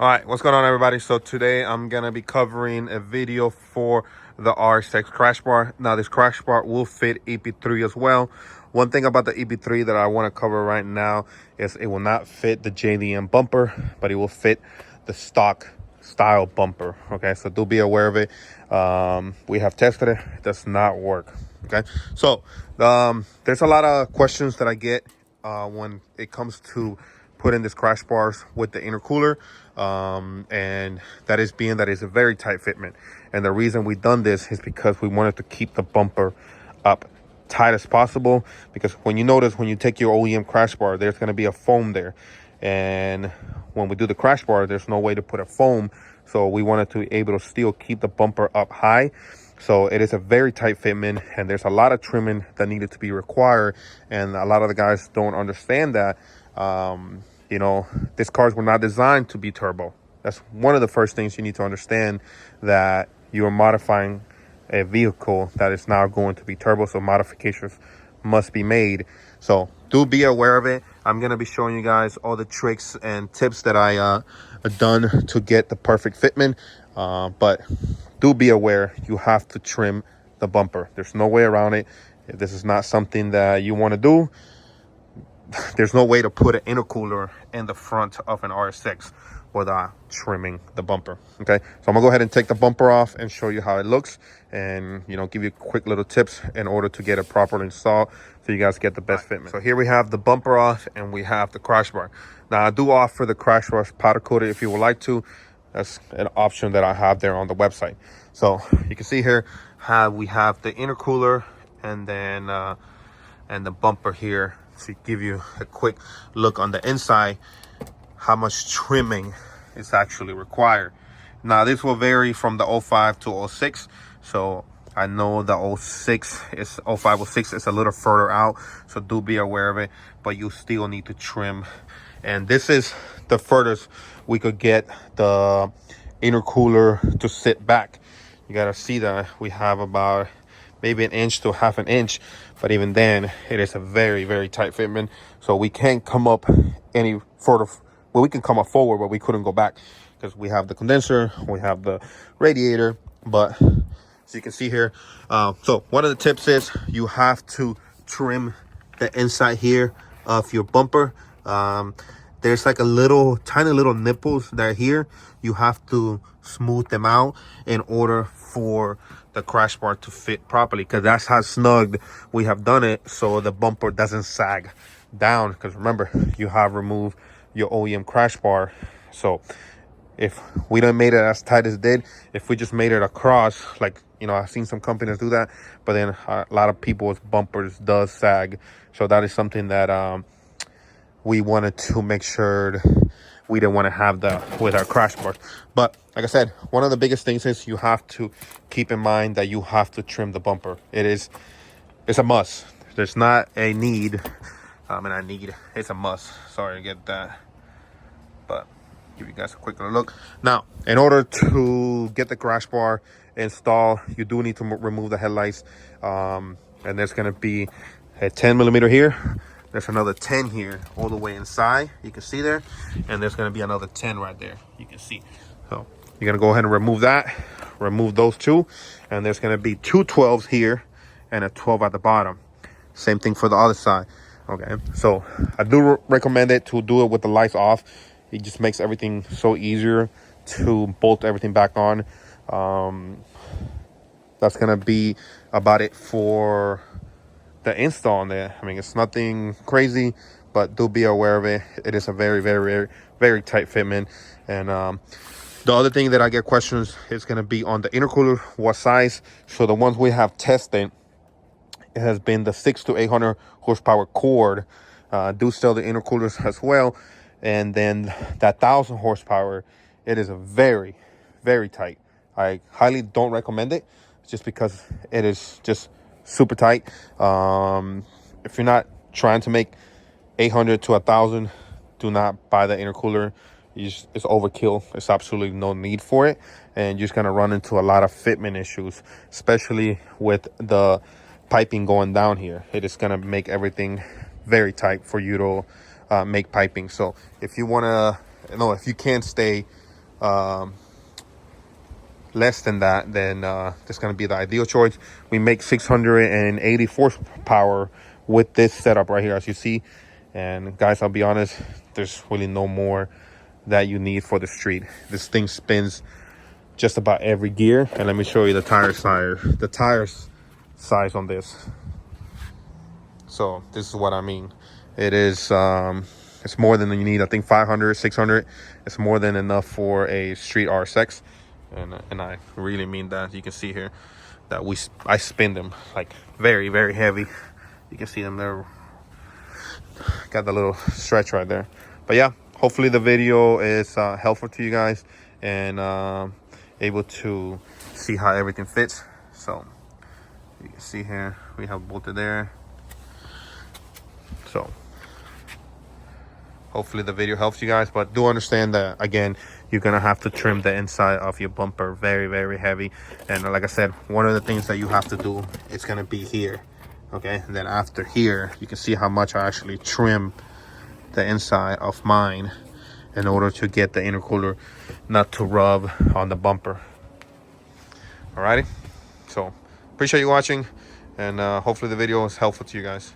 All right, what's going on, everybody? So today I'm gonna be covering a video for the RX crash bar. Now this crash bar will fit Ep3 as well. One thing about the Ep3 that I want to cover right now is it will not fit the JDM bumper, but it will fit the stock style bumper. Okay, so do be aware of it. We have tested it. It does not work. Okay, so there's a lot of questions that I get when it comes to putting this crash bars with the intercooler, and that is a very tight fitment. And the reason we done this is because we wanted to keep the bumper up tight as possible, because when you take your OEM crash bar, there's going to be a foam there, and when we do the crash bar, there's no way to put a foam, so we wanted to be able to still keep the bumper up high. So it is a very tight fitment, and there's a lot of trimming that needed to be required, and a lot of the guys don't understand that. These cars were not designed to be turbo. That's one of the first things you need to understand, that you are modifying a vehicle that is now going to be turbo, so modifications must be made. So do be aware of it. I'm going to be showing you guys all the tricks and tips that I done to get the perfect fitment, but do be aware, you have to trim the bumper. There's no way around it. If this is not something that you want to do, there's no way to put an intercooler in the front of an RS6 without trimming the bumper. Okay, so I'm gonna go ahead and take the bumper off and show you how it looks, and give you quick little tips in order to get it properly installed so you guys get the best fitment. So here we have the bumper off and we have the crash bar. Now I do offer the crash bar powder coated if you would like to. That's an option that I have there on the website. So you can see here how we have the intercooler and then and the bumper here, to give you a quick look on the inside how much trimming is actually required. Now this will vary from the 05 to 06, so I know the 05 06 is a little further out, so do be aware of it, but you still need to trim. And this is the furthest we could get the intercooler to sit back. You gotta see that we have about maybe an inch to half an inch, but even then it is a very, very tight fitment. So we can't come up any further. Well, we can come up forward, but we couldn't go back because we have the condenser, we have the radiator. But as you can see here, so one of the tips is you have to trim the inside here of your bumper. There's like tiny little nipples that are here. You have to smooth them out in order for the crash bar to fit properly, because that's how snug we have done it, so the bumper doesn't sag down. Because remember, you have removed your OEM crash bar. So if we done made it as tight as it did, if we just made it across, like I've seen some companies do that, but then a lot of people's bumpers does sag. So that is something that we wanted to make sure we didn't want to have that with our crash bars. But like I said, one of the biggest things is you have to keep in mind that you have to trim the bumper. It's a must. There's not a need. It's a must. Sorry to get that, but give you guys a quick little look. Now, in order to get the crash bar installed, you do need to remove the headlights, and there's going to be a 10 millimeter here. There's another 10 here all the way inside, you can see there, and there's going to be another 10 right there, you can see. So you're going to go ahead and remove those two, and there's going to be two 12s here and a 12 at the bottom. Same thing for the other side. Okay, so I do recommend it to do it with the lights off. It just makes everything so easier to bolt everything back on. That's going to be about it for the install on there. I mean, it's nothing crazy, but do be aware of it. It is a very, very, very, very tight fitment. And the other thing that I get questions is going to be on the intercooler, what size. So the ones we have tested, it has been the 600 to 800 horsepower cord. Do sell the intercoolers as well, and then that 1000 horsepower, it is a very, very tight. I highly don't recommend it, just because it is just super tight. If you're not trying to make 800 to 1000, do not buy the intercooler. It's overkill. It's absolutely no need for it, and you're just gonna run into a lot of fitment issues, especially with the piping going down here. It is gonna make everything very tight for you to make piping. So if you want to, if you can't stay less than that, then that's going to be the ideal choice. We make 680 horsepower with this setup right here, as you see. And guys, I'll be honest, there's really no more that you need for the street. This thing spins just about every gear. And let me show you the tire size on this. So this is what I mean. It is it's more than you need. I think 500, 600. It's more than enough for a street RSX. And I really mean that. You can see here that I spin them like very, very heavy. You can see them there. Got the little stretch right there. But yeah, hopefully the video is helpful to you guys and able to see how everything fits. So you can see here we have bolted there. So hopefully the video helps you guys, but do understand that again, you're gonna have to trim the inside of your bumper very, very heavy. And like I said, one of the things that you have to do is gonna be here. Okay, and then after here, you can see how much I actually trim the inside of mine in order to get the intercooler not to rub on the bumper. Alrighty, so appreciate you watching, and hopefully the video was helpful to you guys.